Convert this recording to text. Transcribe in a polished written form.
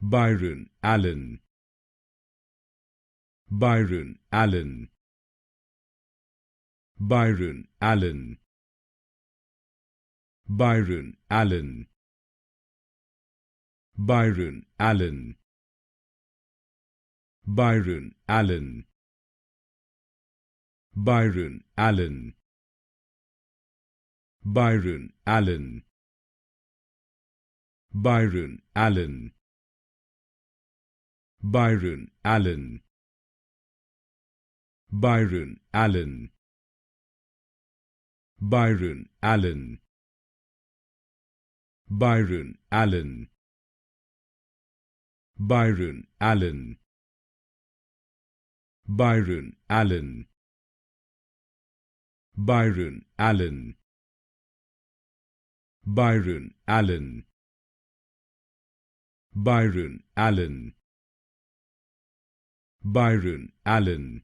Byron Allen, Byron Allen, Byron Allen, Byron Allen, Byron Allen, Byron Allen, Byron Allen, Byron Allen, Byron Allen, Byron Allen, Byron Allen, Byron Allen, Byron Allen, Byron Allen, Byron Allen, Byron Allen, Byron Allen, Byron Allen, Byron Allen,